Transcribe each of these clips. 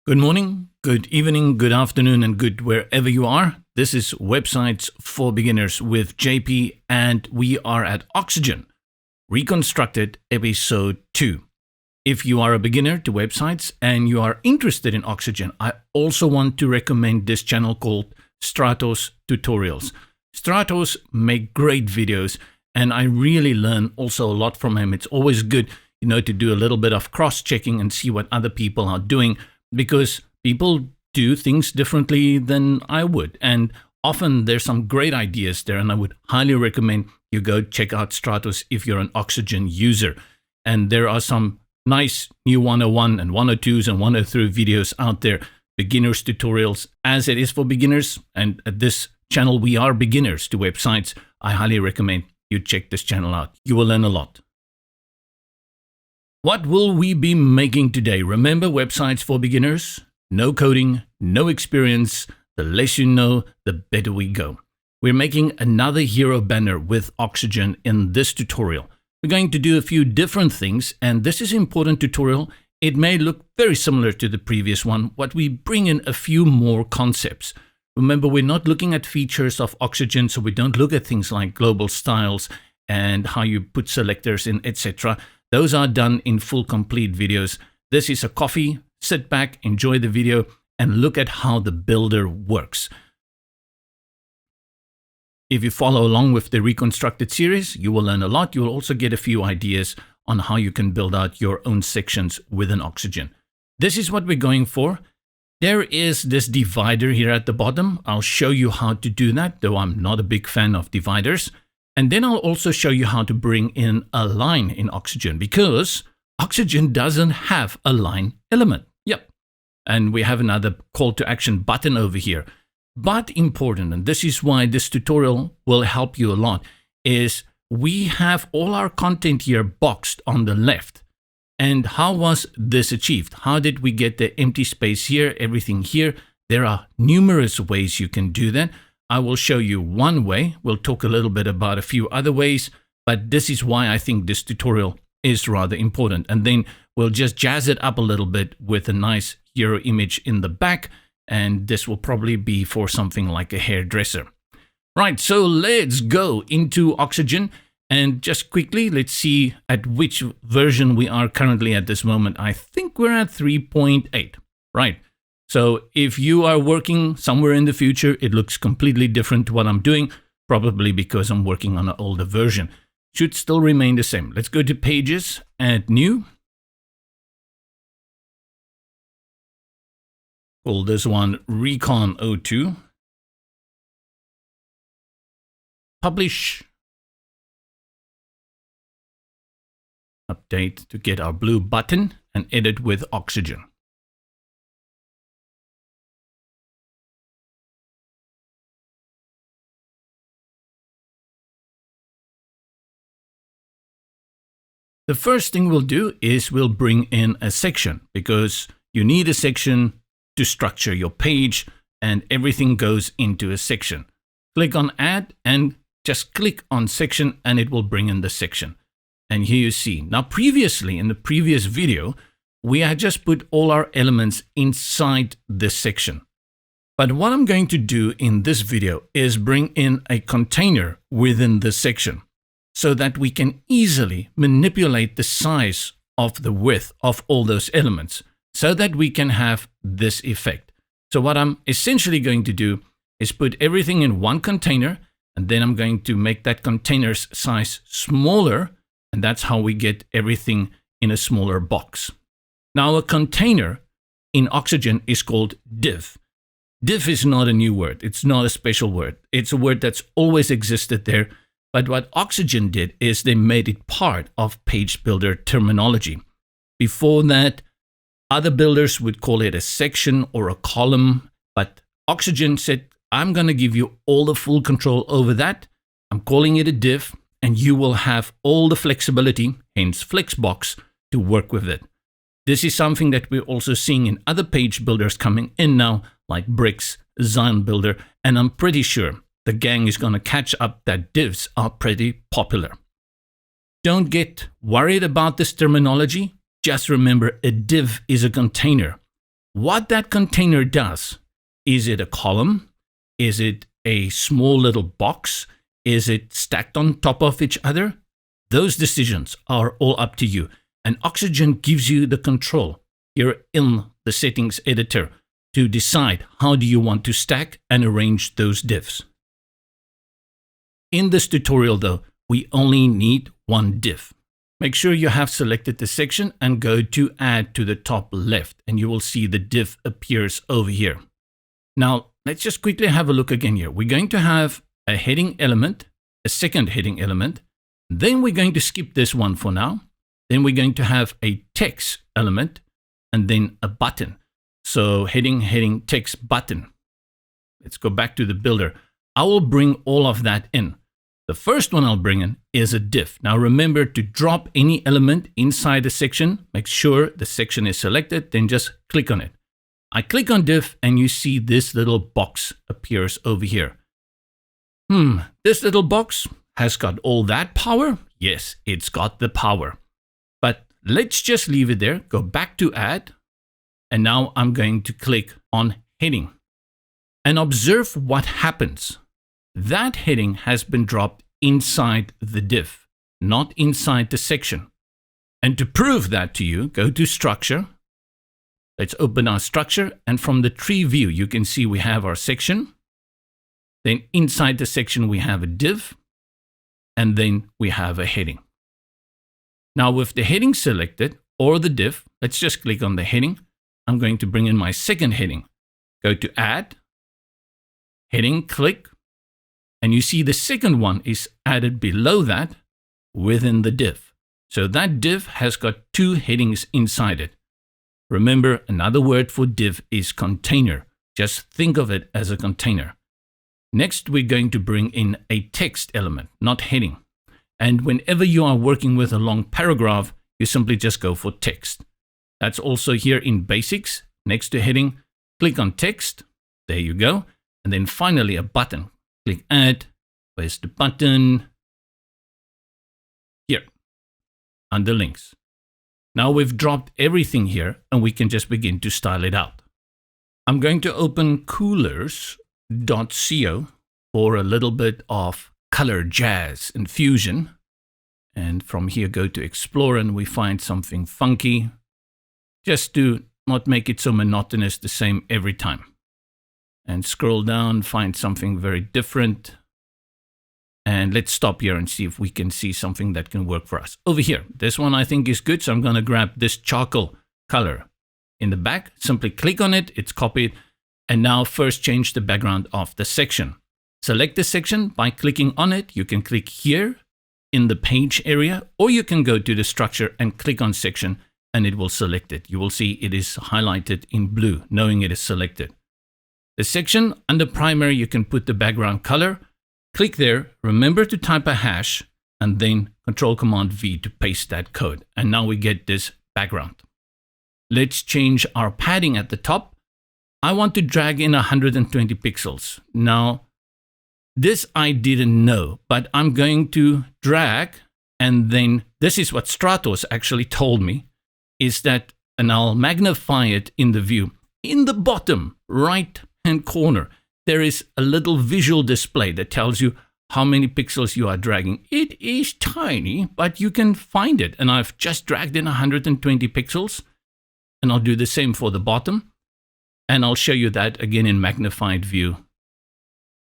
Good morning, good evening, good afternoon, and good wherever you are. This is Websites for Beginners with JP, and we are at Oxygen, Reconstructed episode 2. If you are a beginner to websites and you are interested in Oxygen, I also want to recommend this channel called Stratos Tutorials. Stratos make great videos, and I really learn also a lot from him. It's always good, to do a little bit of cross-checking and see what other people are doing, because people do things differently than I would. And often there's some great ideas there, and I would highly recommend you go check out Stratos if you're an Oxygen user. And there are some nice new 101 and 102s and 103 videos out there, beginners tutorials, as it is for beginners. And at this channel, we are beginners to websites. I highly recommend you check this channel out. You will learn a lot. What will we be making today? Remember, websites for beginners, no coding, no experience. The less you know, the better we go. We're making another hero banner with Oxygen in this tutorial. We're going to do a few different things, and this is an important tutorial. It may look very similar to the previous one, but we bring in a few more concepts. Remember, we're not looking at features of Oxygen, so we don't look at things like global styles and how you put selectors in, etc. Those are done in full complete videos. This is a coffee. Sit back, enjoy the video, and look at how the builder works. If you follow along with the Reconstructed series, you will learn a lot. You will also get a few ideas on how you can build out your own sections within Oxygen. This is what we're going for. There is this divider here at the bottom. I'll show you how to do that, though I'm not a big fan of dividers. And then I'll also show you how to bring in a line in Oxygen, because Oxygen doesn't have a line element. Yep. And we have another call to action button over here. But important, and this is why this tutorial will help you a lot, is we have all our content here boxed on the left. And how was this achieved? How did we get the empty space here, everything here? There are numerous ways you can do that. I will show you one way. We'll talk a little bit about a few other ways, but this is why I think this tutorial is rather important. And then we'll just jazz it up a little bit with a nice hero image in the back, and this will probably be for something like a hairdresser. Right, so let's go into Oxygen, and just quickly, let's see at which version we are currently at this moment. I think we're at 3.8, right? So if you are working somewhere in the future, it looks completely different to what I'm doing, probably because I'm working on an older version. Should still remain the same. Let's go to Pages, Add New. Call this one Recon 02. Publish. Update to get our blue button, and edit with Oxygen. The first thing we'll do is we'll bring in a section, because you need a section to structure your page, and everything goes into a section. Click on Add and just click on Section, and it will bring in the section. And here you see. Now previously, in the previous video, we had just put all our elements inside this section. But what I'm going to do in this video is bring in a container within this section, so that we can easily manipulate the size of the width of all those elements, so that we can have this effect. So what I'm essentially going to do is put everything in one container, and then I'm going to make that container's size smaller, and that's how we get everything in a smaller box. Now, a container in Oxygen is called div. Div is not a new word. It's not a special word. It's a word that's always existed there. But what Oxygen did is they made it part of page builder terminology. Before that, other builders would call it a section or a column, but Oxygen said, I'm going to give you all the full control over that. I'm calling it a div, and you will have all the flexibility, hence Flexbox, to work with it. This is something that we're also seeing in other page builders coming in now, like Bricks, Zion Builder, and I'm pretty sure the gang is going to catch up that divs are pretty popular. Don't get worried about this terminology. Just remember, a div is a container. what that container does. Is it a column? Is it a small little box? Is it stacked on top of each other? Those decisions are all up to you. And Oxygen gives you the control here in the settings editor to decide how do you want to stack and arrange those divs. In this tutorial though, we only need one div. Make sure you have selected the section and go to add to the top left and you will see the div appears over here. Now let's just quickly have a look again here. We're going to have a heading element, a second heading element. Then we're going to skip this one for now. Then we're going to have a text element and then a button. So heading, heading, text, button. Let's go back to the builder. I will bring all of that in. The first one I'll bring in is a div. Now remember to drop any element inside the section. Make sure the section is selected, then just click on it. I click on div and you see this little box appears over here. This little box has got all that power? Yes, it's got the power. But let's just leave it there. Go back to add. And now I'm going to click on heading. And observe what happens. That heading has been dropped inside the div, not inside the section. And to prove that to you, go to structure. Let's open our structure. And from the tree view, you can see we have our section. Then inside the section, we have a div. And then we have a heading. Now with the heading selected or the div, let's just click on the heading. I'm going to bring in my second heading. Go to add, heading, click. And you see the second one is added below that within the div. So that div has got two headings inside it. Remember, another word for div is container. Just think of it as a container. Next, we're going to bring in a text element, not heading. And whenever you are working with a long paragraph, you simply just go for text. That's also here in basics. Next to heading, click on text. There you go. And then finally a button. Click add. Where's the button? Here, under links. Now we've dropped everything here and we can just begin to style it out. I'm going to open coolers.co for a little bit of color jazz and fusion. And from here, go to explore and we find something funky. Just to not make it so monotonous, the same every time. And scroll down, find something very different. And let's stop here and see if we can see something that can work for us. Over here, this one I think is good. So I'm going to grab this charcoal color in the back. Simply click on it. It's copied. And now first change the background of the section. Select the section by clicking on it. You can click here in the page area, or you can go to the structure and click on section and it will select it. You will see it is highlighted in blue, knowing it is selected. The section under primary, you can put the background color. Click there, remember to type a hash, and then Control-Command-V to paste that code. And now we get this background. Let's change our padding at the top. I want to drag in 120 pixels. Now, this I didn't know, but I'm going to drag, and then this is what Stratos actually told me, is that, and I'll magnify it in the view. In the bottom right-hand corner, there is a little visual display that tells you how many pixels you are dragging. It is tiny, but you can find it. And I've just dragged in 120 pixels. And I'll do the same for the bottom. And I'll show you that again in magnified view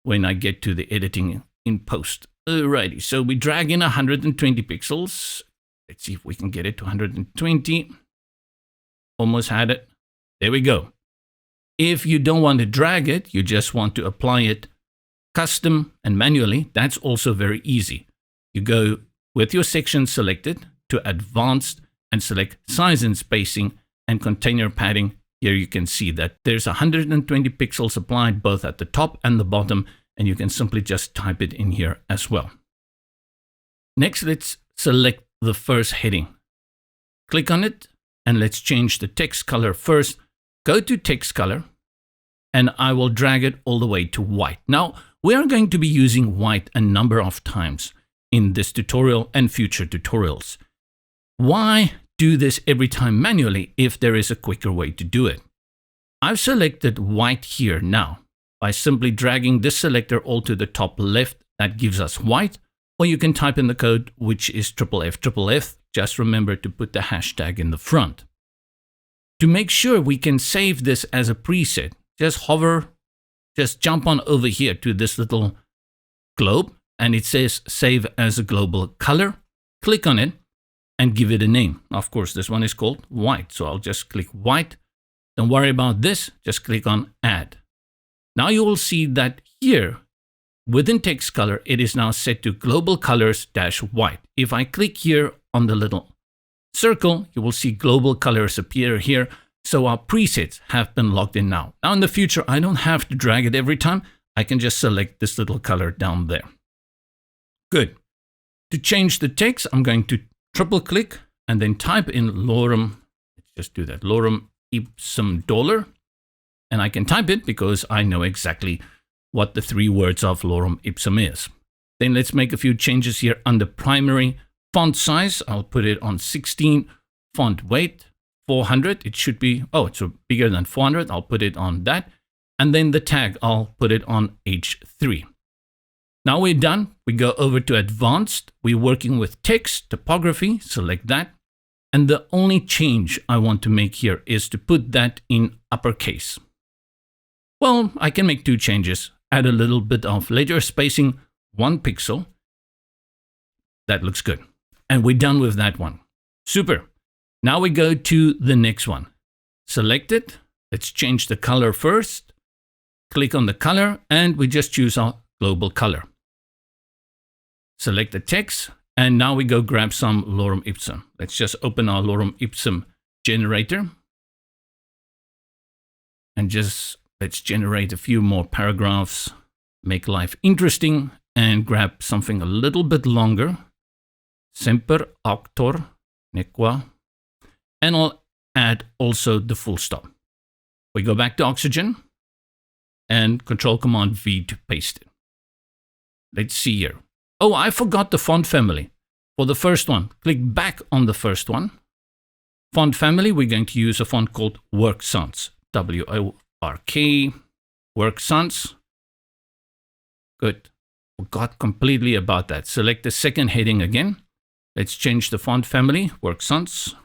when I get to the editing in post. Alrighty, so we drag in 120 pixels. Let's see if we can get it to 120. Almost had it. There we go. If you don't want to drag it, you just want to apply it custom and manually, that's also very easy. You go with your section selected to advanced and select size and spacing and container padding. Here you can see that there's 120 pixels applied both at the top and the bottom, and you can simply just type it in here as well. Next, let's select the first heading. Click on it and let's change the text color first. Go to text color and I will drag it all the way to white. Now, we are going to be using white a number of times in this tutorial and future tutorials. Why do this every time manually if there is a quicker way to do it? I've selected white here now. By simply dragging this selector all to the top left, that gives us white. Or you can type in the code, which is FFF. Just remember to put the hashtag in the front. To make sure we can save this as a preset, just jump on over here to this little globe, and it says save as a global color. Click on it and give it a name. Of course, this one is called white, so I'll just click white. Don't worry about this, just click on add. Now you will see that here, within text color, it is now set to global colors -white. If I click here on the little circle, you will see global colors appear here. So our presets have been logged in now. Now in the future, I don't have to drag it every time. I can just select this little color down there. Good. To change the text, I'm going to triple click and then type in lorem. Let's just do that. Lorem ipsum dollar. And I can type it because I know exactly what the 3 words of lorem ipsum is. Then let's make a few changes here under primary. Font size, I'll put it on 16. Font weight, 400. It should be, it's bigger than 400. I'll put it on that. And then the tag, I'll put it on H3. Now we're done. We go over to advanced. We're working with text, typography, select that. And the only change I want to make here is to put that in uppercase. Well, I can make 2 changes. Add a little bit of letter spacing, 1 pixel. That looks good. And we're done with that one. Super. Now we go to the next one. Select it. Let's change the color first. Click on the color and we just choose our global color. Select the text. And now we go grab some lorem ipsum. Let's just open our lorem ipsum generator. And let's generate a few more paragraphs. Make life interesting and grab something a little bit longer. Semper auctor nequa. And I'll add also the full stop. We go back to Oxygen and Control-Command-V to paste it. Let's see here. Oh, I forgot the font family. For the first one, click back on the first one. Font family, we're going to use a font called Work Sans. W-O-R-K, Work Sans. Good. Forgot completely about that. Select the second heading again. Let's change the font family, Work Sans.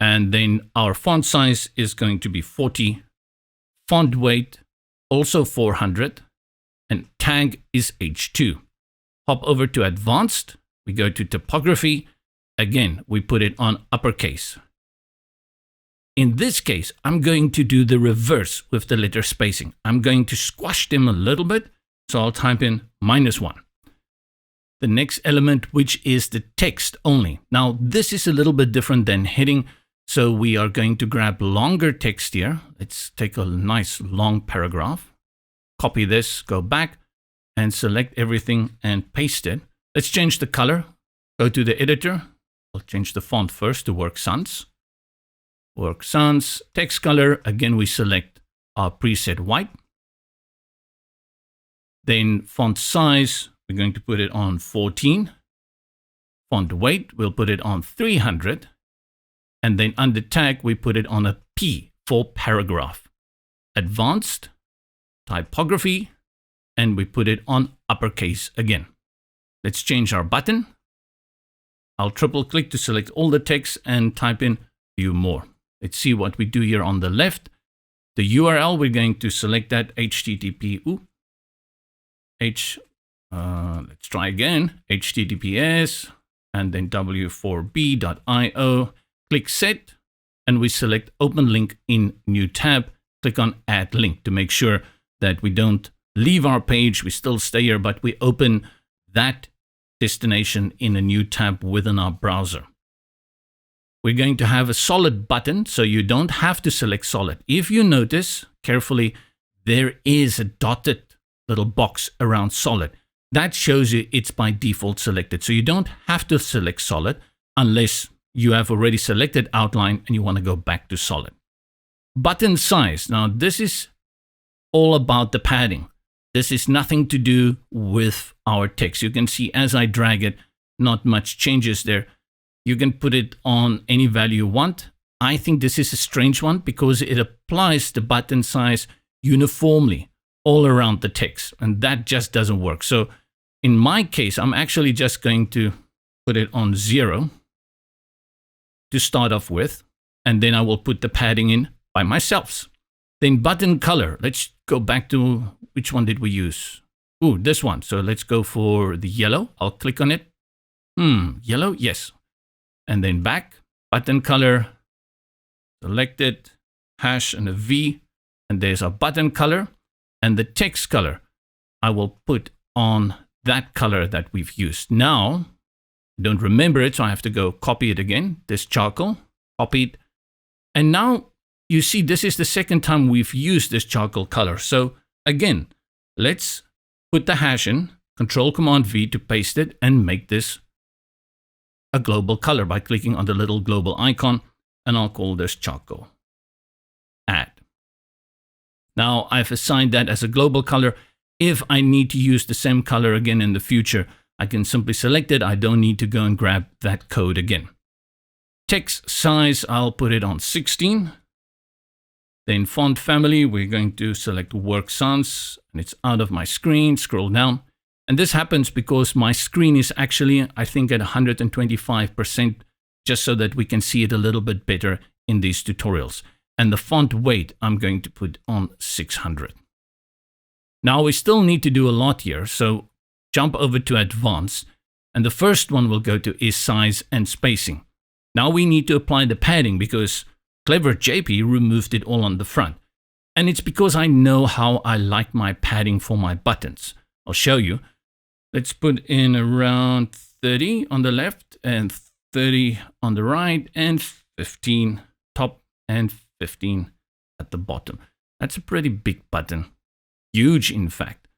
And then our font size is going to be 40. Font weight, also 400. And tag is H2. Hop over to advanced. We go to typography. Again, we put it on uppercase. In this case, I'm going to do the reverse with the letter spacing. I'm going to squash them a little bit. So I'll type in -1. The next element, which is the text only. Now, this is a little bit different than heading. So we are going to grab longer text here. Let's take a nice long paragraph. Copy this, go back and select everything and paste it. Let's change the color. Go to the editor. I'll change the font first to Work Sans. Work Sans, text color. Again, we select our preset white. Then font size, we're going to put it on 14. Font weight, we'll put it on 300. And then under tag, we put it on a P for paragraph. Advanced, typography, and we put it on uppercase again. Let's change our button. I'll triple click to select all the text and type in view more. Let's see what we do here on the left. The URL, we're going to select that HTTP. Let's try again. HTTPS and then w4b.io. Click set and we select open link in new tab. Click on add link to make sure that we don't leave our page. We still stay here, but we open that destination in a new tab within our browser. We're going to have a solid button, so you don't have to select solid. If you notice carefully, there is a dotted little box around solid. That shows you it's by default selected. So you don't have to select solid unless you have already selected outline and you want to go back to solid. Button size. Now this is all about the padding. This is nothing to do with our text. You can see as I drag it, not much changes there. You can put it on any value you want. I think this is a strange one because it applies the button size uniformly all around the text, and that just doesn't work. So in my case, I'm actually just going to put it on 0 to start off with, and then I will put the padding in by myself. Then button color, let's go back to, which one did we use? Ooh, this one. So let's go for the yellow. I'll click on it. Yellow, yes. And then back, button color, select it, hash and a V, and there's our button color. And the text color, I will put on that color that we've used. Now, I don't remember it, so I have to go copy it again. This charcoal, copy it. And now you see this is the second time we've used this charcoal color. So again, let's put the hash in, Control-Command-V to paste it and make this a global color by clicking on the little global icon, and I'll call this charcoal. Add. Now I've assigned that as a global color. If I need to use the same color again in the future, I can simply select it. I don't need to go and grab that code again. Text size, I'll put it on 16. Then font family, we're going to select Work Sans, and it's out of my screen. Scroll down. And this happens because my screen is actually, I think, at 125%, just so that we can see it a little bit better in these tutorials. And the font weight, I'm going to put on 600. Now we still need to do a lot here, so jump over to Advanced, and the first one we'll go to is Size and Spacing. Now we need to apply the padding because Clever JP removed it all on the front. And it's because I know how I like my padding for my buttons. I'll show you. Let's put in around 30 on the left and 30 on the right and 15 top and 15 at the bottom. That's a pretty big button. Huge, in fact.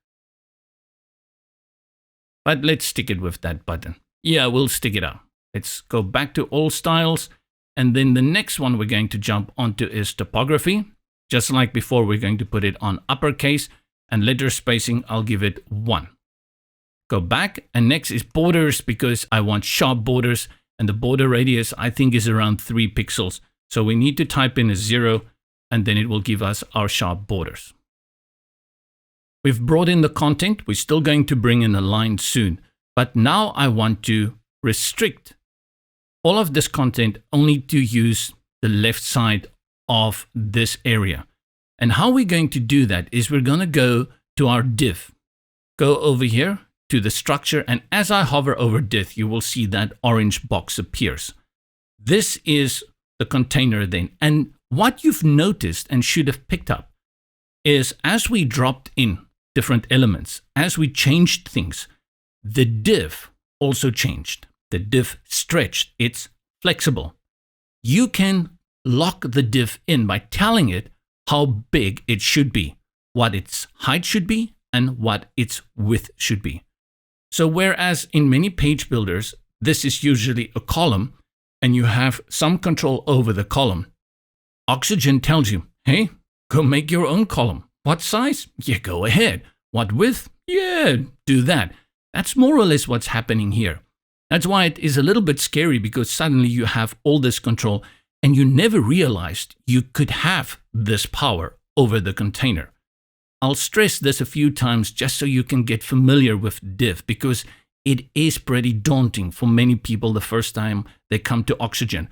But let's stick it with that button. Yeah, we'll stick it up. Let's go back to all styles. And then the next one we're going to jump onto is typography. Just like before, we're going to put it on uppercase, and letter spacing, I'll give it 1. Go back, and next is borders because I want sharp borders, and the border radius I think is around 3 pixels. So we need to type in a 0, and then it will give us our sharp borders. We've brought in the content. We're still going to bring in a line soon, but now I want to restrict all of this content only to use the left side of this area. And how we're going to do that is we're going to go to our div. Go over here to the structure, and as I hover over div, you will see that orange box appears. This is the container then. And what you've noticed and should have picked up is as we dropped in different elements, as we changed things, the div also changed. The div stretched. It's flexible. You can lock the div in by telling it how big it should be, what its height should be, and what its width should be. So whereas in many page builders, this is usually a column and you have some control over the column, Oxygen tells you, hey, go make your own column. What size? Yeah, go ahead. What width? Yeah, do that. That's more or less what's happening here. That's why it is a little bit scary, because suddenly you have all this control and you never realized you could have this power over the container. I'll stress this a few times just so you can get familiar with div, because it is pretty daunting for many people the first time they come to Oxygen.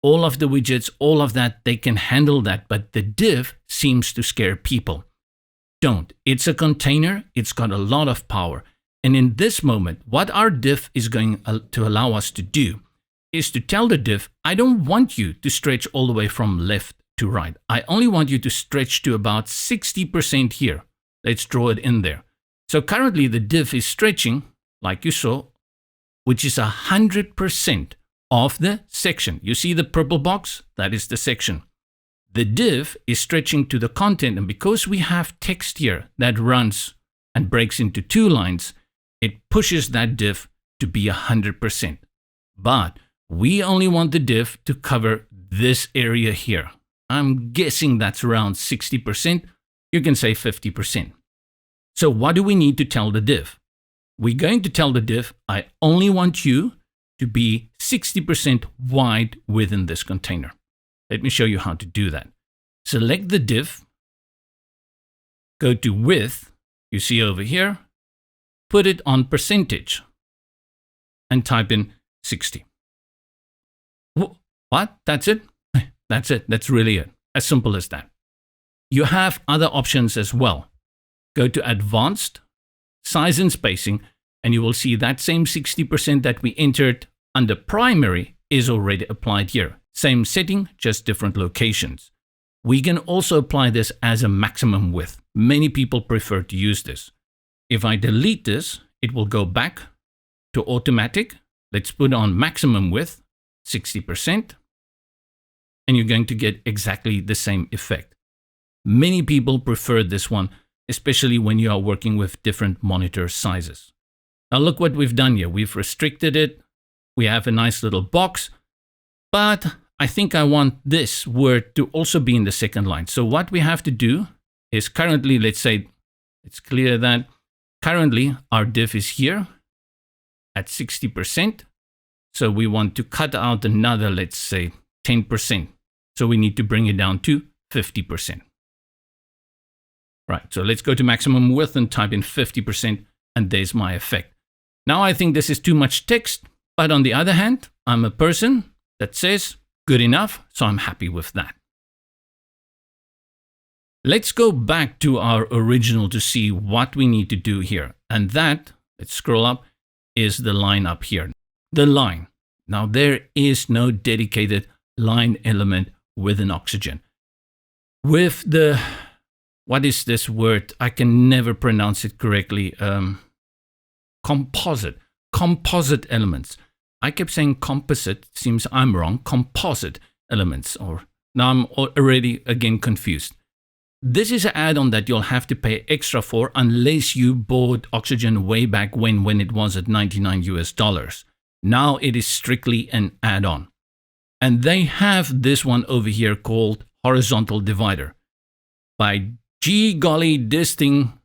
All of the widgets, all of that, they can handle that, but the div seems to scare people. Don't. It's a container. It's got a lot of power. And in this moment, what our div is going to allow us to do is to tell the div, I don't want you to stretch all the way from left to right. I only want you to stretch to about 60% here. Let's draw it in there. So currently the div is stretching, like you saw, which is 100% of the section. You see the purple box? That is the section. The div is stretching to the content, and because we have text here that runs and breaks into 2 lines, it pushes that div to be 100%. But we only want the div to cover this area here. I'm guessing that's around 60%. You can say 50%. So what do we need to tell the div? We're going to tell the div, I only want you to be 60% wide within this container. Let me show you how to do that. Select the div, go to width, you see over here, put it on percentage, and type in 60. What? That's it? That's it. That's really it. As simple as that. You have other options as well. Go to advanced, size and spacing, and you will see that same 60% that we entered under primary is already applied here. Same setting, just different locations. We can also apply this as a maximum width. Many people prefer to use this. If I delete this, it will go back to automatic. Let's put on maximum width, 60%, and you're going to get exactly the same effect. Many people prefer this one, especially when you are working with different monitor sizes. Now look what we've done here. We've restricted it. We have a nice little box, but I think I want this word to also be in the second line. So what we have to do is currently, let's clear that. Currently, our div is here at 60%. So we want to cut out another, let's say 10%. So we need to bring it down to 50%. Right, so let's go to maximum width and type in 50%, and there's my effect. Now I think this is too much text, but on the other hand, I'm a person that says good enough, so I'm happy with that. Let's go back to our original to see what we need to do here. And that, let's scroll up, is the line up here. The line. Now there is no dedicated line element within Oxygen. With the, what is this word? I can never pronounce it correctly. Composite elements. I kept saying composite, seems I'm wrong. Composite elements, or now I'm already again confused. This is an add-on that you'll have to pay extra for unless you bought Oxygen way back when it was at $99 US. Now it is strictly an add-on. And they have this one over here called horizontal divider. By gee golly, this thing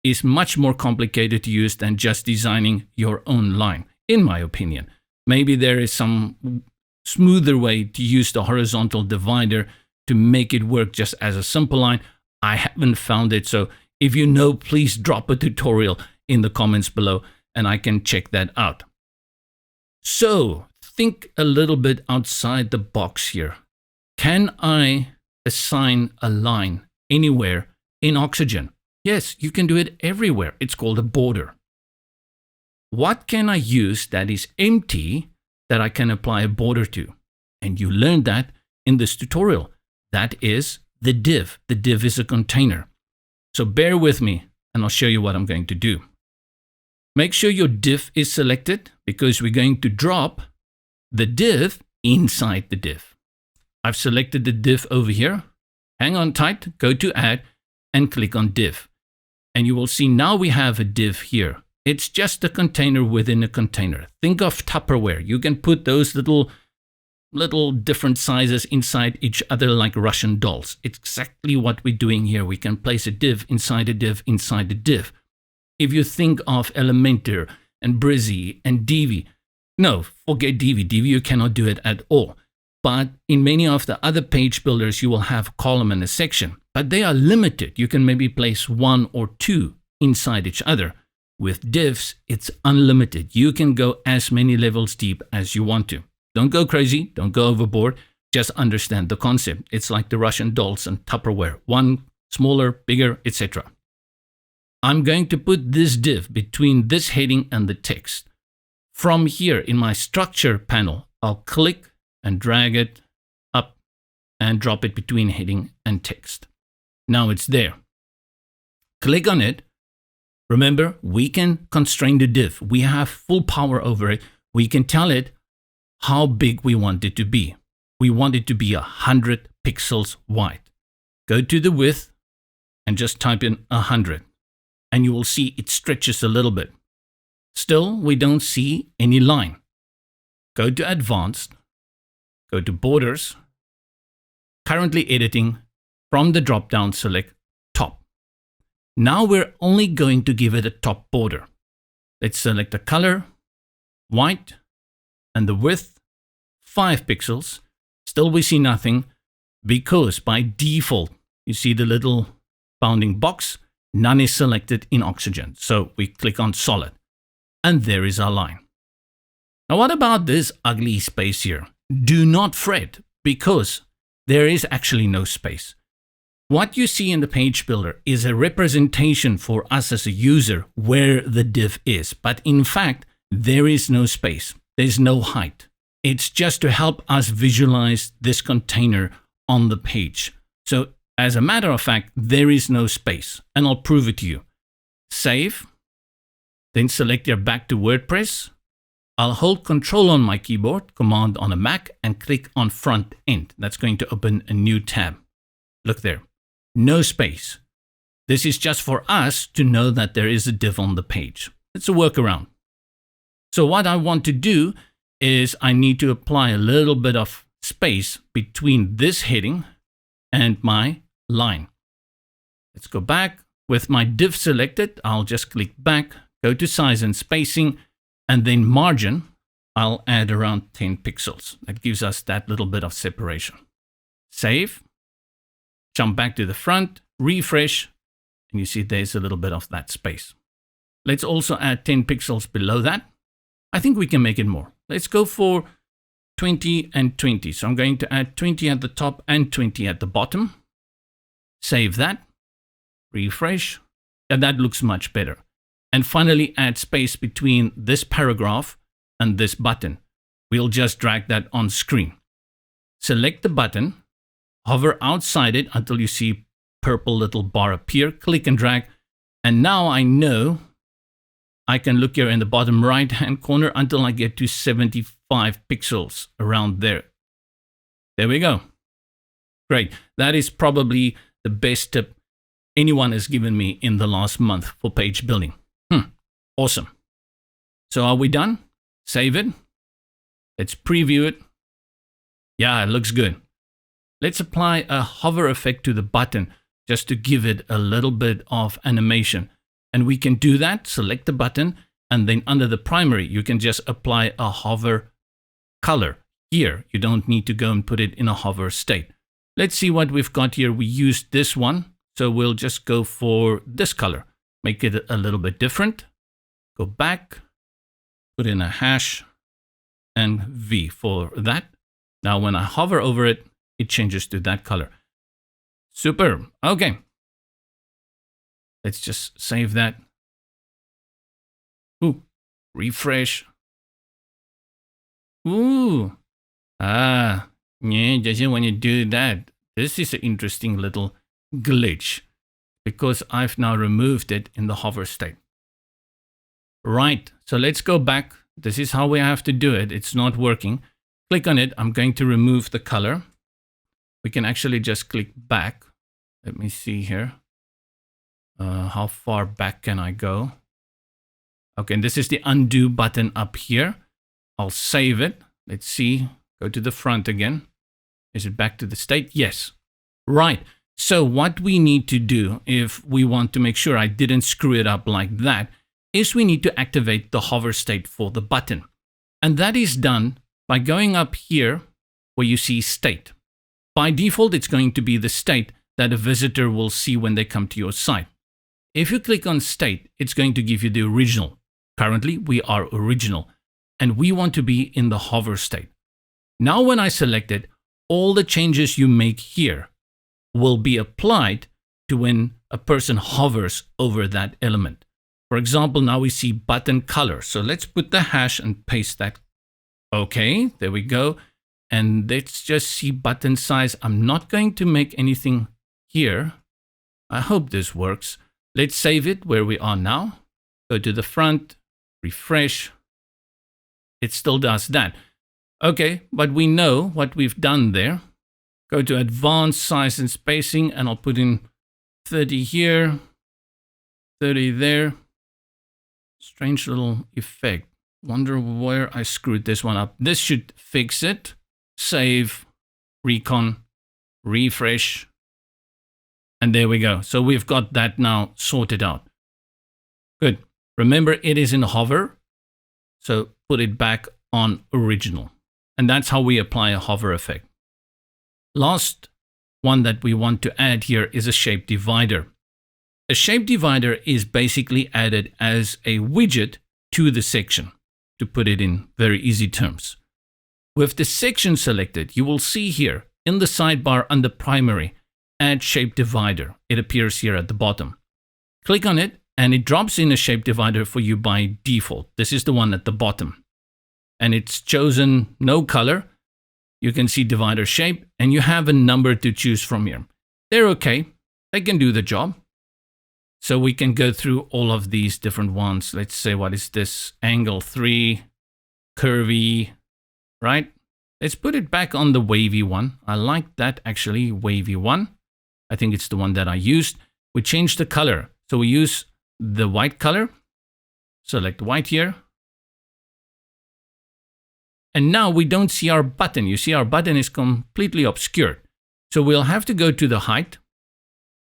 is much more complicated to use than just designing your own line, in my opinion. Maybe there is some smoother way to use the horizontal divider to make it work just as a simple line. I haven't found it, so if you know, please drop a tutorial in the comments below and I can check that out. So think a little bit outside the box here. Can I assign a line anywhere in Oxygen? Yes, you can do it everywhere. It's called a border. What can I use that is empty that I can apply a border to? And you learned that in this tutorial. That is the div. The div is a container. So bear with me and I'll show you what I'm going to do. Make sure your div is selected because we're going to drop the div inside the div. I've selected the div over here. Hang on tight, go to add and click on div. And you will see now we have a div here. It's just a container within a container. Think of Tupperware. You can put those little different sizes inside each other like Russian dolls. It's exactly what we're doing here. We can place a div inside a div inside a div. If you think of Elementor and Brizy and Divi, no, forget Divi. Divi, you cannot do it at all. But in many of the other page builders, you will have a column and a section. But they are limited. You can maybe place one or two inside each other. With divs, it's unlimited. You can go as many levels deep as you want to. Don't go crazy. Don't go overboard. Just understand the concept. It's like the Russian dolls and Tupperware. One, smaller, bigger, etc. I'm going to put this div between this heading and the text. From here in my structure panel, I'll click and drag it up and drop it between heading and text. Now it's there. Click on it. Remember, we can constrain the div. We have full power over it. We can tell it how big we want it to be. We want it to be 100 pixels wide. Go to the width and just type in 100. And you will see it stretches a little bit. Still, we don't see any line. Go to advanced. Go to borders. Currently editing. From the drop-down, select top. Now we're only going to give it a top border. Let's select the color, white, and the width, 5 pixels. Still we see nothing. because by default, you see the little bounding box, none is selected in Oxygen. So we click on solid and there is our line. Now, what about this ugly space here? Do not fret because there is actually no space. What you see in the page builder is a representation for us as a user where the div is. But in fact, there is no space. There's no height. It's just to help us visualize this container on the page. So as a matter of fact, there is no space. And I'll prove it to you. Save. Then select your back to WordPress. I'll hold Control on my keyboard, Command on a Mac, and click on Front End. That's going to open a new tab. Look there. No space. This is just for us to know that there is a div on the page. It's a workaround. So what I want to do is I need to apply a little bit of space between this heading and my line. Let's go back. With my div selected, I'll just click back, go to size and spacing, and then margin, I'll add around 10 pixels. That gives us that little bit of separation. Save. Jump back to the front, refresh, and you see there's a little bit of that space. Let's also add 10 pixels below that. I think we can make it more. Let's go for 20 and 20. So I'm going to add 20 at the top and 20 at the bottom. Save that, refresh, and that looks much better. And finally add space between this paragraph and this button. We'll just drag that on screen. Select the button. Hover outside it until you see purple little bar appear. Click and drag. And now I know I can look here in the bottom right hand corner until I get to 75 pixels around there. There we go. Great. That is probably the best tip anyone has given me in the last month for page building. Awesome. So are we done? Save it. Let's preview it. Yeah, it looks good. Let's apply a hover effect to the button just to give it a little bit of animation. And we can do that, select the button, and then under the primary, you can just apply a hover color. Here, you don't need to go and put it in a hover state. Let's see what we've got here. We used this one, so we'll just go for this color. Make it a little bit different. Go back, put in a hash and V for that. Now, when I hover over it, it changes to that color. Super. Okay. Let's just save that. Ooh, refresh. Ooh. Yeah, just when you do that, this is an interesting little glitch because I've now removed it in the hover state. Right. So let's go back. This is how we have to do it. It's not working. Click on it. I'm going to remove the color. We can actually just click back. Let me see here. How far back can I go? Okay, and this is the undo button up here. I'll save it. Let's see. Go to the front again. Is it back to the state? Yes. Right. So what we need to do if we want to make sure I didn't screw it up like that is we need to activate the hover state for the button. And that is done by going up here where you see state. By default, it's going to be the state that a visitor will see when they come to your site. If you click on state, it's going to give you the original. Currently, we are original, and we want to be in the hover state. Now, when I select it, all the changes you make here will be applied to when a person hovers over that element. For example, now we see button color. So let's put the hash and paste that. Okay, there we go. And let's just see button size. I'm not going to make anything here. I hope this works. Let's save it where we are now. Go to the front, refresh. It still does that. Okay, but we know what we've done there. Go to advanced size and spacing, and I'll put in 30 here, 30 there. Strange little effect. Wonder where I screwed this one up. This should fix it. Save, recon, refresh. And there we go. So we've got that now sorted out. Good. Remember, it is in hover. So put it back on original. And that's how we apply a hover effect. Last one that we want to add here is a shape divider. A shape divider is basically added as a widget to the section, to put it in very easy terms. With the section selected, you will see here in the sidebar under primary, add shape divider. It appears here at the bottom. Click on it and it drops in a shape divider for you by default. This is the one at the bottom. And it's chosen no color. You can see divider shape and you have a number to choose from here. They're okay. They can do the job. So we can go through all of these different ones. Let's say, what is this? Angle 3, curvy, right? Let's put it back on the wavy one. I like that actually, wavy one. I think it's the one that I used. We change the color. So we use the white color. Select white here. And now we don't see our button. You see our button is completely obscured. So we'll have to go to the height.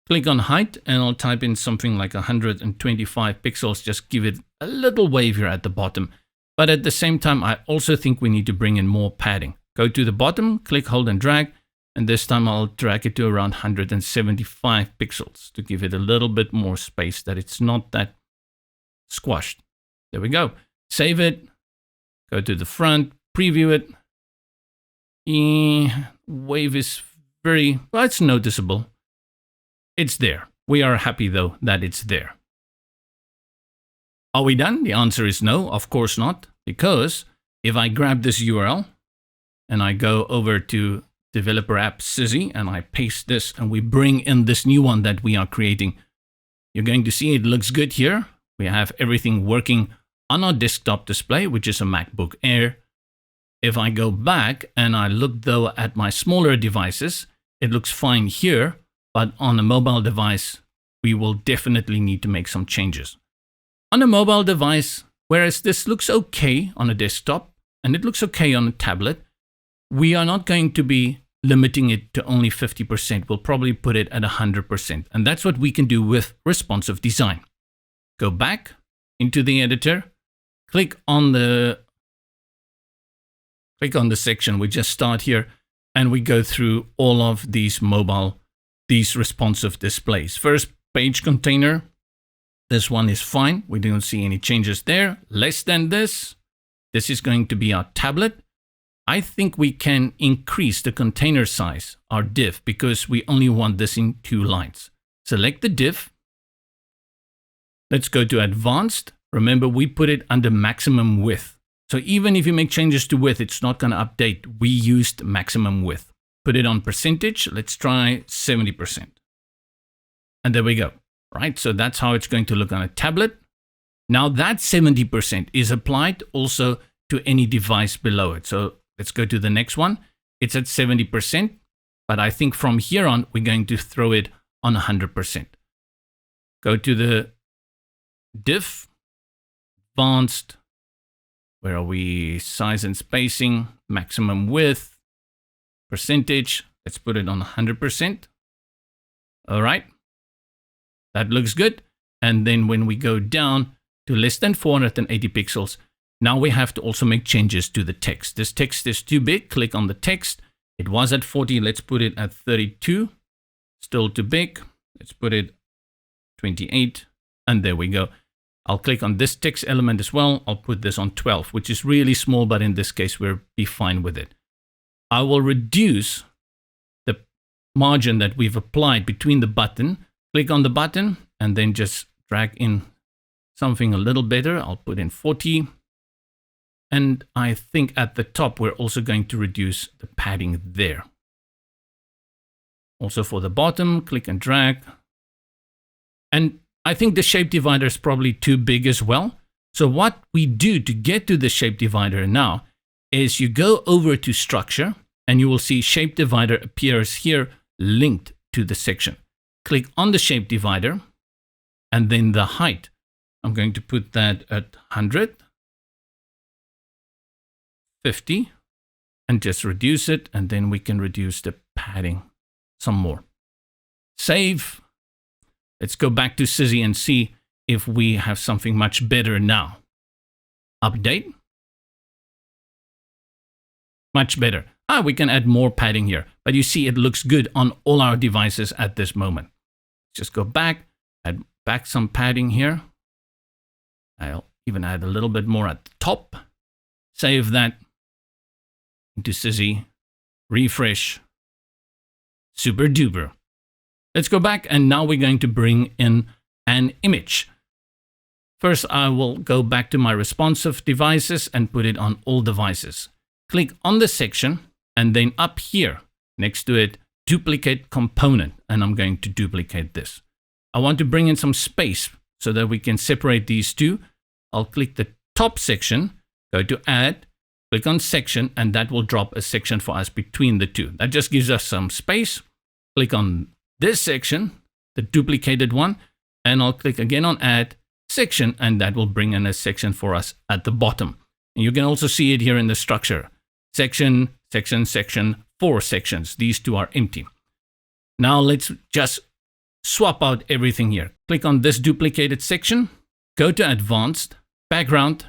Click on height and I'll type in something like 125 pixels. Just give it a little wave here at the bottom. But at the same time, I also think we need to bring in more padding. Go to the bottom, click, hold and drag. And this time I'll drag it to around 175 pixels to give it a little bit more space, that it's not that squashed. There we go. Save it. Go to the front, preview it. Wave is very, well, it's noticeable. It's there. We are happy though that it's there. Are we done? The answer is no, of course not. Because if I grab this URL and I go over to developer app Sizzy and I paste this and we bring in this new one that we are creating, you're going to see it looks good here. We have everything working on our desktop display, which is a MacBook Air. If I go back and I look though at my smaller devices, it looks fine here. But on a mobile device, we will definitely need to make some changes. On a mobile device, whereas this looks okay on a desktop and it looks okay on a tablet, we are not going to be limiting it to only 50%. We'll probably put it at 100%. And that's what we can do with responsive design. Go back into the editor, click on the section. We just start here and we go through all of these responsive displays. First, page container. This one is fine. We don't see any changes there. Less than this. This is going to be our tablet. I think we can increase the container size, our div, because we only want this in 2 lines. Select the div. Let's go to advanced. Remember, we put it under maximum width. So even if you make changes to width, it's not going to update. We used maximum width. Put it on percentage. Let's try 70%. And there we go. Right? So that's how it's going to look on a tablet. Now that 70% is applied also to any device below it. So let's go to the next one. It's at 70%, but I think from here on, we're going to throw it on 100%. Go to the div, advanced, where are we? Size and spacing, maximum width, percentage. Let's put it on 100%. All right. That looks good. And then when we go down to less than 480 pixels, now we have to also make changes to the text. This text is too big. Click on the text. It was at 40. Let's put it at 32. Still too big. Let's put it 28. And there we go. I'll click on this text element as well. I'll put this on 12, which is really small, but in this case, we'll be fine with it. I will reduce the margin that we've applied between the button. Click on the button and then just drag in something a little better. I'll put in 40. And I think at the top, we're also going to reduce the padding there. Also for the bottom, click and drag. And I think the shape divider is probably too big as well. So what we do to get to the shape divider now is you go over to structure and you will see shape divider appears here linked to the section. Click on the shape divider and then the height. I'm going to put that at 100, 50, and just reduce it. And then we can reduce the padding some more. Save. Let's go back to Sizzy and see if we have something much better now. Update. Much better. We can add more padding here, but you see it looks good on all our devices at this moment. Just go back, add back some padding here. I'll even add a little bit more at the top. Save that into Sissy, refresh, super duper. Let's go back, and now we're going to bring in an image. First, I will go back to my responsive devices and put it on all devices. Click on the section, and then up here, next to it, duplicate component, and I'm going to duplicate this. I want to bring in some space so that we can separate these two. I'll click the top section, go to add, click on section, and that will drop a section for us between the two. That just gives us some space. Click on this section, the duplicated one, and I'll click again on add section, and that will bring in a section for us at the bottom. And you can also see it here in the structure. Section, section, section, 4 sections. These two are empty. Now let's just swap out everything here. Click on this duplicated section, go to advanced, background.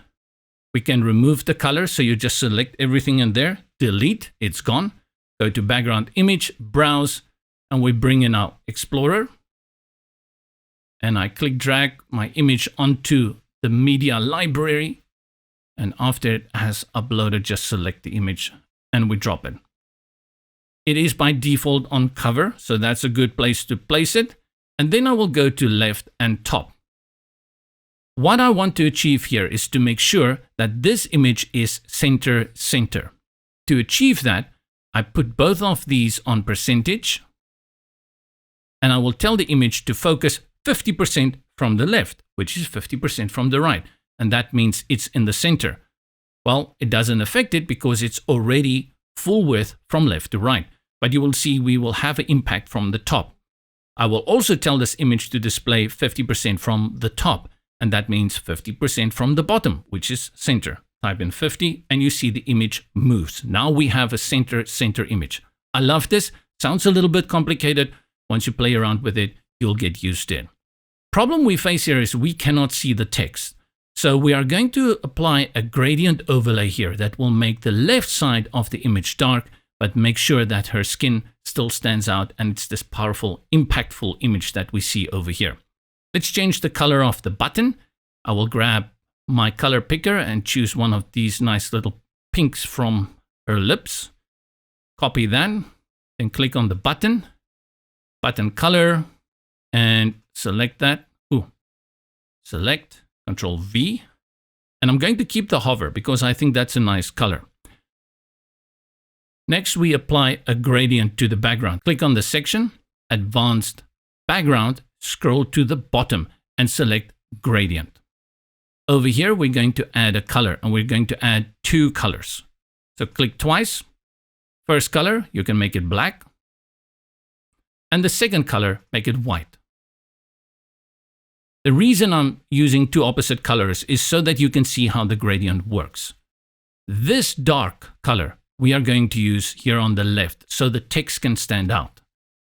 We can remove the color, so you just select everything in there, delete, it's gone. Go to background image, browse, and we bring in our Explorer. And I click drag my image onto the media library. And after it has uploaded, just select the image and we drop it. It is by default on cover, so that's a good place to place it. And then I will go to left and top. What I want to achieve here is to make sure that this image is center. To achieve that, I put both of these on percentage, and I will tell the image to focus 50% from the left, which is 50% from the right. And that means it's in the center. Well, it doesn't affect it because it's already full width from left to right. But you will see we will have an impact from the top. I will also tell this image to display 50% from the top. And that means 50% from the bottom, which is center. Type in 50 and you see the image moves. Now we have a center image. I love this. Sounds a little bit complicated. Once you play around with it, you'll get used to it. Problem we face here is we cannot see the text. So we are going to apply a gradient overlay here that will make the left side of the image dark, but make sure that her skin still stands out and it's this powerful, impactful image that we see over here. Let's change the color of the button. I will grab my color picker and choose one of these nice little pinks from her lips. Copy that, then click on the button color, and select that. Select, Control V, and I'm going to keep the hover because I think that's a nice color. Next, we apply a gradient to the background. Click on the section, advanced background, scroll to the bottom and select gradient. Over here, we're going to add a color, and we're going to add 2 colors. So click twice. First color, you can make it black. And the second color, make it white. The reason I'm using 2 opposite colors is so that you can see how the gradient works. This dark color we are going to use here on the left so the text can stand out.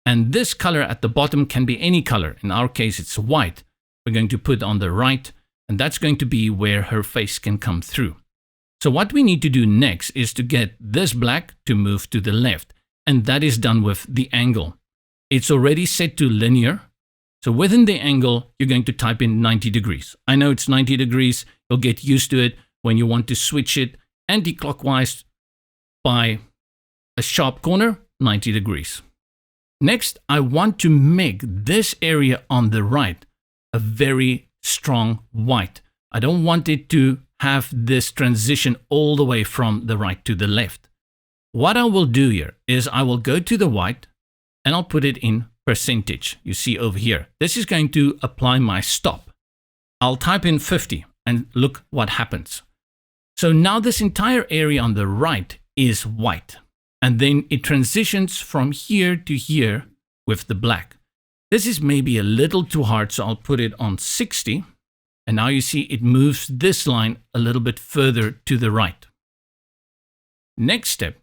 And this color at the bottom can be any color. In our case, it's white. We're going to put on the right, and that's going to be where her face can come through. So what we need to do next is to get this black to move to the left, and that is done with the angle. It's already set to linear. So within the angle, you're going to type in 90 degrees. I know it's 90 degrees. You'll get used to it when you want to switch it anti-clockwise by a sharp corner, 90 degrees. Next, I want to make this area on the right a very strong white. I don't want it to have this transition all the way from the right to the left. What I will do here is I will go to the white and I'll put it in percentage. You see over here, this is going to apply my stop. I'll type in 50 and look what happens. So now this entire area on the right is white. And then it transitions from here to here with the black. This is maybe a little too hard, so I'll put it on 60. And now you see it moves this line a little bit further to the right. Next step,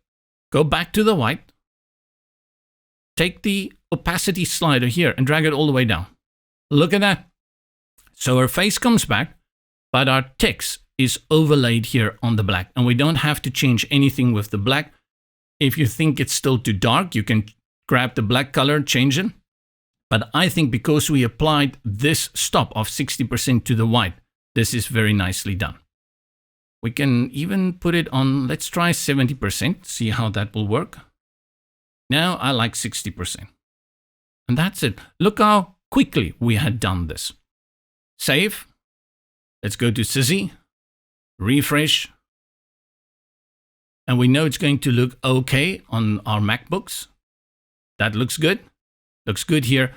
go back to the white. Take the opacity slider here and drag it all the way down. Look at that. So our face comes back, but our text is overlaid here on the black. And we don't have to change anything with the black. If you think it's still too dark, you can grab the black color, change it. But I think because we applied this stop of 60% to the white, this is very nicely done. We can even put it on, let's try 70%, see how that will work. Now I like 60%. And that's it. Look how quickly we had done this. Save. Let's go to Sisi, refresh. And we know it's going to look okay on our MacBooks. That looks good. Looks good here.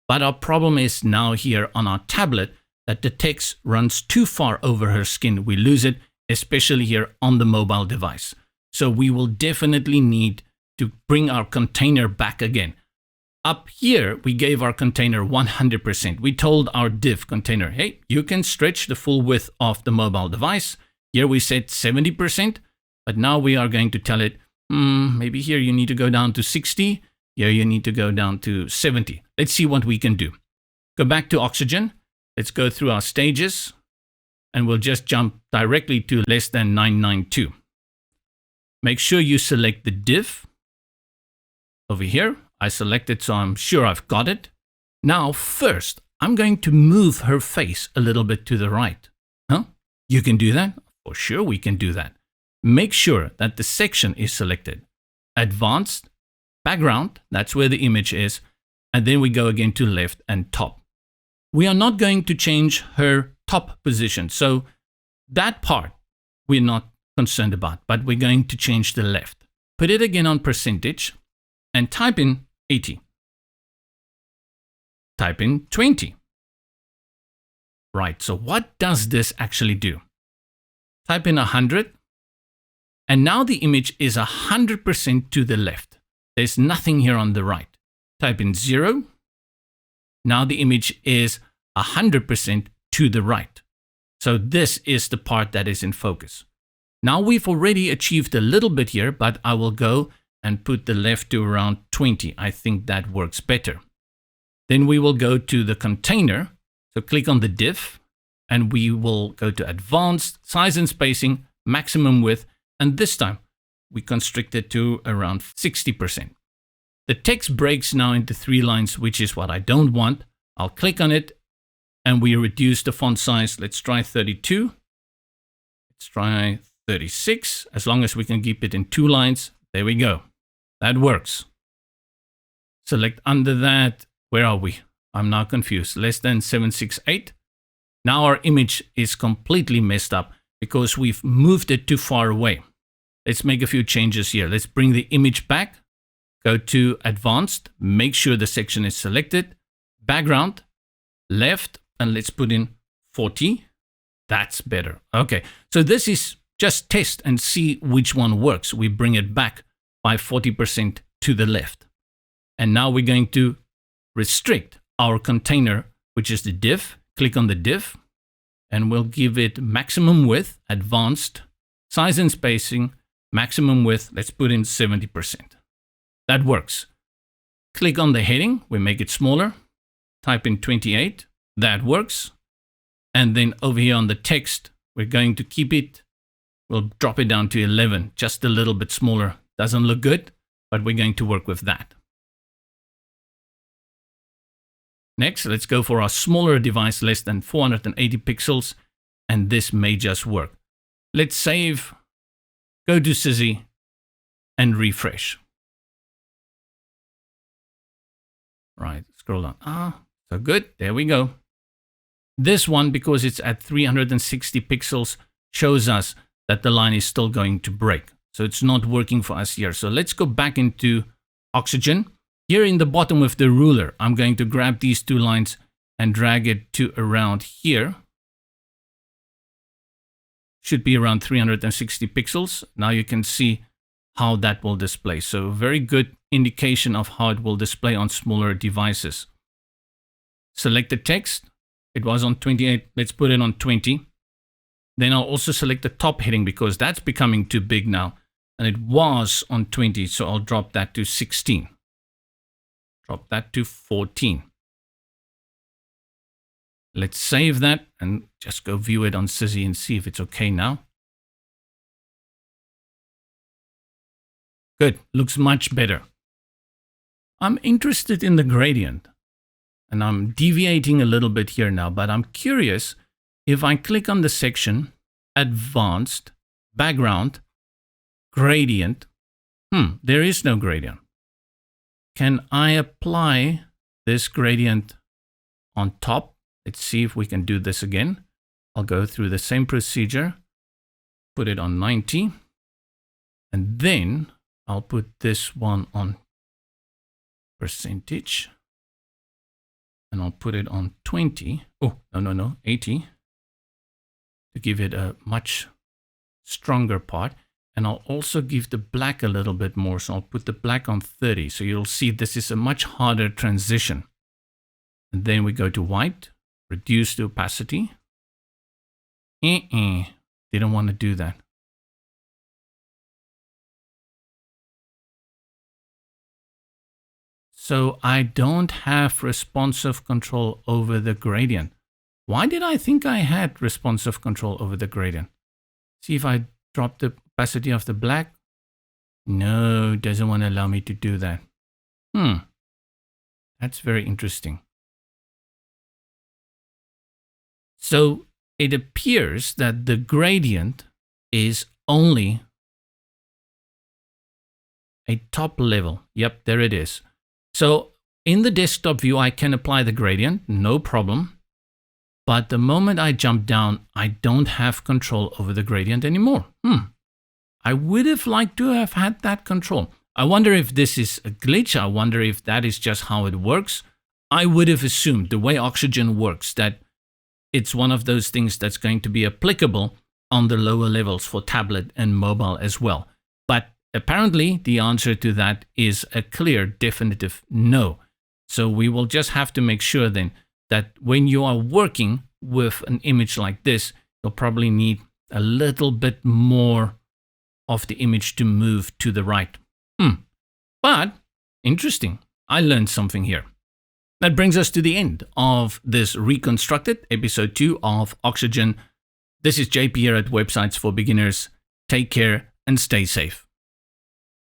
But our problem is now here on our tablet that the text runs too far over her skin. We lose it, especially here on the mobile device. So we will definitely need to bring our container back again. Up here, we gave our container 100%. We told our div container, hey, you can stretch the full width of the mobile device. Here we set 70%, but now we are going to tell it, maybe here you need to go down to 60. Here you need to go down to 70. Let's see what we can do. Go back to Oxygen. Let's go through our stages and we'll just jump directly to less than 992. Make sure you select the div over here. I selected, so I'm sure I've got it. Now, first, I'm going to move her face a little bit to the right. Huh? You can do that? For sure we can do that. Make sure that the section is selected. Advanced, background, that's where the image is. And then we go again to left and top. We are not going to change her top position. So that part we're not concerned about, but we're going to change the left. Put it again on percentage and type in 80. Type in 20. Right, so what does this actually do? Type in 100. And now the image is 100% to the left. There's nothing here on the right. Type in 0. Now the image is 100% to the right. So this is the part that is in focus. Now we've already achieved a little bit here, but I will go and put the left to around 20. I think that works better. Then we will go to the container. So click on the div and we will go to advanced, size and spacing, maximum width. And this time we constrict it to around 60%. The text breaks now into 3 lines, which is what I don't want. I'll click on it and we reduce the font size. Let's try 32. Let's try 36. As long as we can keep it in 2 lines. There we go. That works. Select under that. Where are we? I'm now confused. Less than 768. Now our image is completely messed up because we've moved it too far away. Let's make a few changes here. Let's bring the image back. Go to advanced. Make sure the section is selected. Background, left, and let's put in 40. That's better. Okay, so this is just test and see which one works. We bring it back by 40% to the left. And now we're going to restrict our container, which is the div. Click on the div and we'll give it maximum width, advanced, size and spacing, maximum width. Let's put in 70%. That works. Click on the heading. We make it smaller. Type in 28. That works. And then over here on the text, we're going to keep it. We'll drop it down to 11, just a little bit smaller. Doesn't look good, but we're going to work with that. Next, let's go for our smaller device, less than 480 pixels, and this may just work. Let's save, go to Sisi, and refresh. Right, scroll down. So good, there we go. This one, because it's at 360 pixels, shows us that the line is still going to break. So it's not working for us here. So let's go back into Oxygen. Here in the bottom with the ruler, I'm going to grab these 2 lines and drag it to around here. Should be around 360 pixels. Now you can see how that will display. So very good indication of how it will display on smaller devices. Select the text. It was on 28. Let's put it on 20. Then I'll also select the top heading because that's becoming too big now. And it was on 20, so I'll drop that to 16. Drop that to 14. Let's save that and just go view it on Sisi and see if it's okay now. Good, looks much better. I'm interested in the gradient, and I'm deviating a little bit here now, but I'm curious if I click on the section, Advanced, Background, Gradient. There is no gradient. Can I apply this gradient on top? Let's see if we can do this again. I'll go through the same procedure, put it on 90, and then I'll put this one on percentage, and I'll put it on 20. Oh, no, 80, to give it a much stronger part. And I'll also give the black a little bit more. So I'll put the black on 30. So you'll see this is a much harder transition. And then we go to white, reduce the opacity. Didn't want to do that. So I don't have responsive control over the gradient. Why did I think I had responsive control over the gradient? See if I drop the opacity of the black. No, it doesn't want to allow me to do that. That's very interesting. So it appears that the gradient is only a top level. Yep, there it is. So in the desktop view, I can apply the gradient, no problem. But the moment I jump down, I don't have control over the gradient anymore. I would have liked to have had that control. I wonder if this is a glitch. I wonder if that is just how it works. I would have assumed the way Oxygen works that it's one of those things that's going to be applicable on the lower levels for tablet and mobile as well. But apparently the answer to that is a clear, definitive no. So we will just have to make sure then that when you are working with an image like this, you'll probably need a little bit more of the image to move to the right. But interesting. I learned something here. That brings us to the end of this Reconstructed, episode 2 of Oxygen. This is JP here at Websites for Beginners. Take care and stay safe.